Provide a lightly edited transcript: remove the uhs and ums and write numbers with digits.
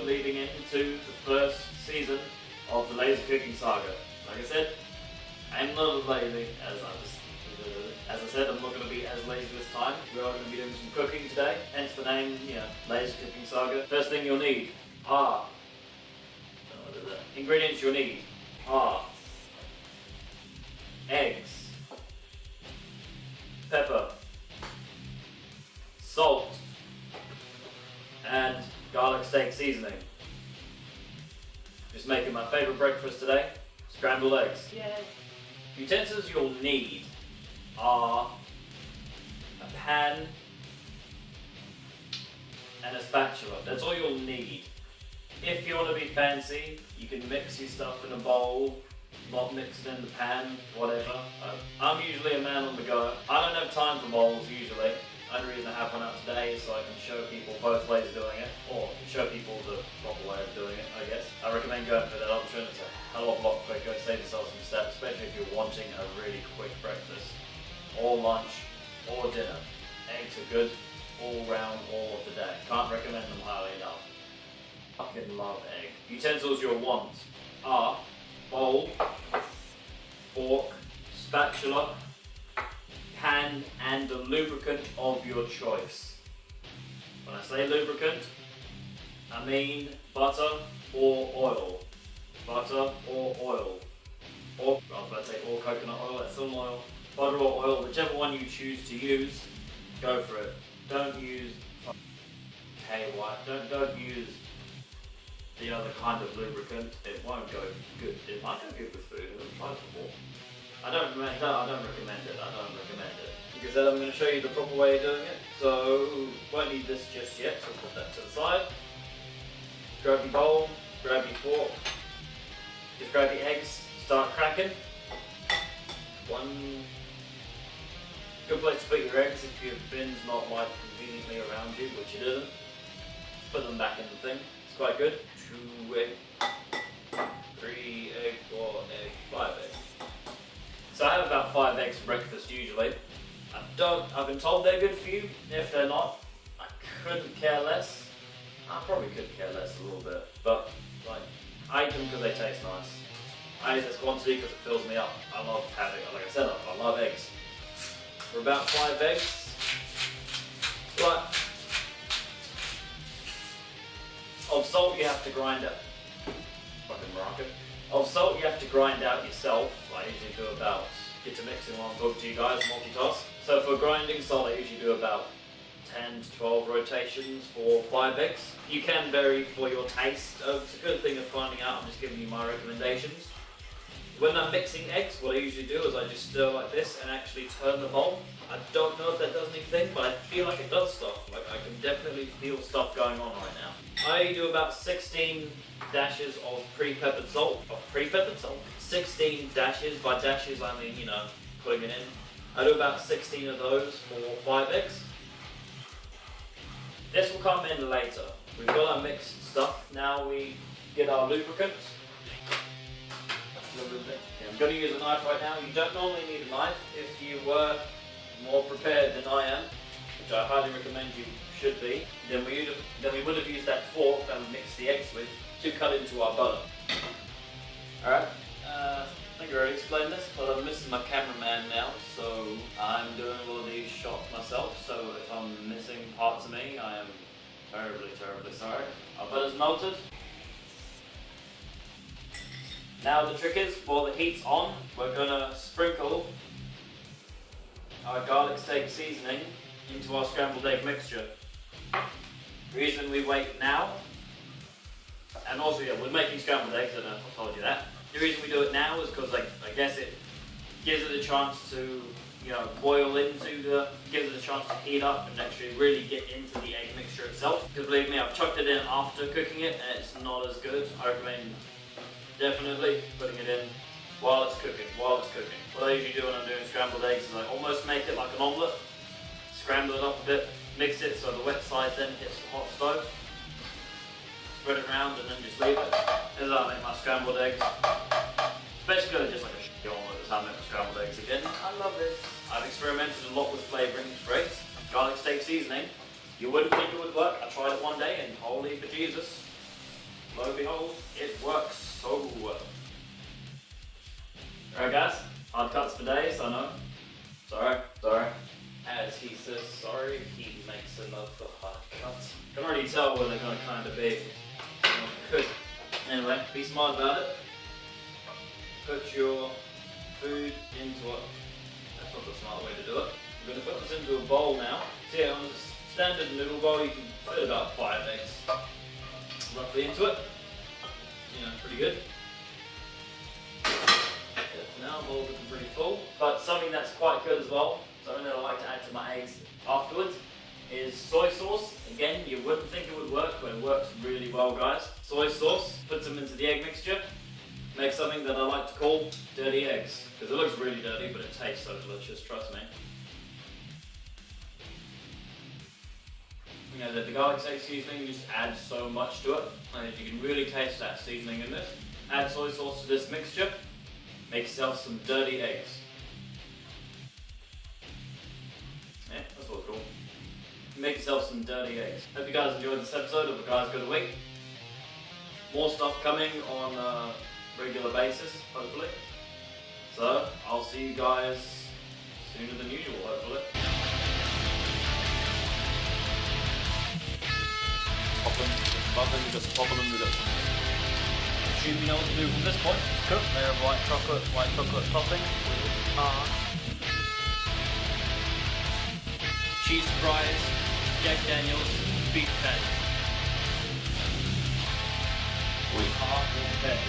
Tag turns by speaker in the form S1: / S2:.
S1: leading into the first season of the Lazy Cooking Saga. Like I said, I'm not as lazy as I said, I'm not going to be as lazy this time. We are going to be doing some cooking today, hence the name, Lazy Cooking Saga. First thing you'll need are ingredients you'll need are eggs, pepper, salt, and garlic steak seasoning. Just making my favourite breakfast today, scrambled eggs. Yay. Utensils you'll need are a pan and a spatula. That's all you'll need. If you want to be fancy, you can mix your stuff in a bowl, not mix it in the pan, whatever. I'm usually a man on the go. I don't have time for bowls usually. The only reason I have one out today is so I can show people both ways of doing it, or show people the proper way of doing it, I guess. I recommend going for that option. It's a hell of a lot quicker, save yourself some steps, especially if you're wanting a really quick breakfast, or lunch, or dinner. Eggs are good all round, all of the day. Can't recommend them highly enough. Fucking love egg. Utensils you'll want are bowl, fork, spatula, pan, and a lubricant of your choice. When I say lubricant, I mean butter or oil. Butter or oil. Or, I was about to say or coconut oil, that's some oil. Butter or oil, whichever one you choose to use, go for it. Don't use KY, don't use the other kind of lubricant. It won't go good. It might go good with food, I've tried before. I don't recommend it. Because then I'm going to show you the proper way of doing it. So, won't need this just yet, so put that to the side. Grab your bowl, grab your fork, just grab your eggs, start cracking. One good place to put your eggs if your bin's not like conveniently around you, which it isn't. Put them back in the thing, it's quite good. 2 egg, 3 egg, 4 egg, 5 eggs. So I have about 5 eggs for breakfast usually. I've been told they're good for you. If they're not, I couldn't care less. I probably could care less a little bit, but like, I eat them because they taste nice. I eat this quantity because it fills me up. I love having, like I said, I love eggs. For about 5 eggs, but of salt you have to grind up. Fucking rocket. Of salt you have to grind out yourself. I usually do about, get to mixing while I'm talking to you guys, multitask. So for grinding salt I usually do about 10 to 12 rotations for 5 eggs. You can vary for your taste. It's a good thing of finding out, I'm just giving you my recommendations. When I'm mixing eggs, what I usually do is I just stir like this and actually turn the bowl. I don't know if that does anything, but I feel like it does stuff. Like I can definitely feel stuff going on right now. I do about 16 dashes of pre-peppered salt. 16 dashes. By dashes I mean, putting it in. I do about 16 of those for 5 eggs. This will come in later. We've got our mixed stuff. Now we get our lubricant. I'm going to use a knife right now. You don't normally need a knife if you were more prepared than I am, which I highly recommend you should be. Then we would have used that fork that we mixed the eggs with to cut into our butter. Alright, I think I already explained this, but I'm missing my cameraman now, so I'm doing all of these shots myself, so if I'm missing parts of me, I am terribly, terribly sorry. Our butter's melted. Now the trick is, while the heat's on, we're going to sprinkle our garlic steak seasoning into our scrambled egg mixture. The reason we wait now, and also we're making scrambled eggs, I don't know if I told you that. The reason we do it now is because I guess it gives it a chance to boil gives it a chance to heat up and actually really get into the egg mixture itself. Because believe me, I've chucked it in after cooking it and it's not as good. I recommend definitely putting it in while it's cooking. What I usually do when I'm doing scrambled eggs is I almost make it like an omelette, scramble it up a bit, mix it so the wet side then hits the hot stove, spread it around and then just leave it. This is how I make my scrambled eggs. Basically just like a shitty omelette is how I make my scrambled eggs again. I love this. I've experimented a lot with flavouring, it's great. Garlic steak seasoning. You wouldn't think it would work. I tried it one day and holy bejesus. lo and behold, it works so well. Alright guys, hard cuts for days, I know. Sorry. As he says sorry, he makes another hard cut. Can already tell where they're going to kind of be. Good. Anyway, be smart about it. Put your food into it. That's not the smart way to do it. We're going to put this into a bowl now. So yeah, on a standard noodle bowl, you can fit about 5 eggs roughly into it. You know, pretty good. Now bowls looking pretty full. But something that's quite good as well, something that I like to add to my eggs afterwards, is soy sauce. Again, you wouldn't think it would work, but it works really well, guys. Soy sauce, put them into the egg mixture, make something that I like to call dirty eggs. Because it looks really dirty, but it tastes so delicious, trust me. You know, the garlic steak seasoning just adds so much to it, and you can really taste that seasoning in this. Add soy sauce to this mixture, make yourself some dirty eggs. Yeah, that's what's cool. Make yourself some dirty eggs. Hope you guys enjoyed this episode of A Guy's Good Week. More stuff coming on a regular basis, hopefully. So, I'll see you guys sooner than usual, hopefully. Just pop them into the Cheep, you know what to do from this point. Cook layer of white chocolate topping with cheese fries, Jack Daniels, beef patty. We are okay.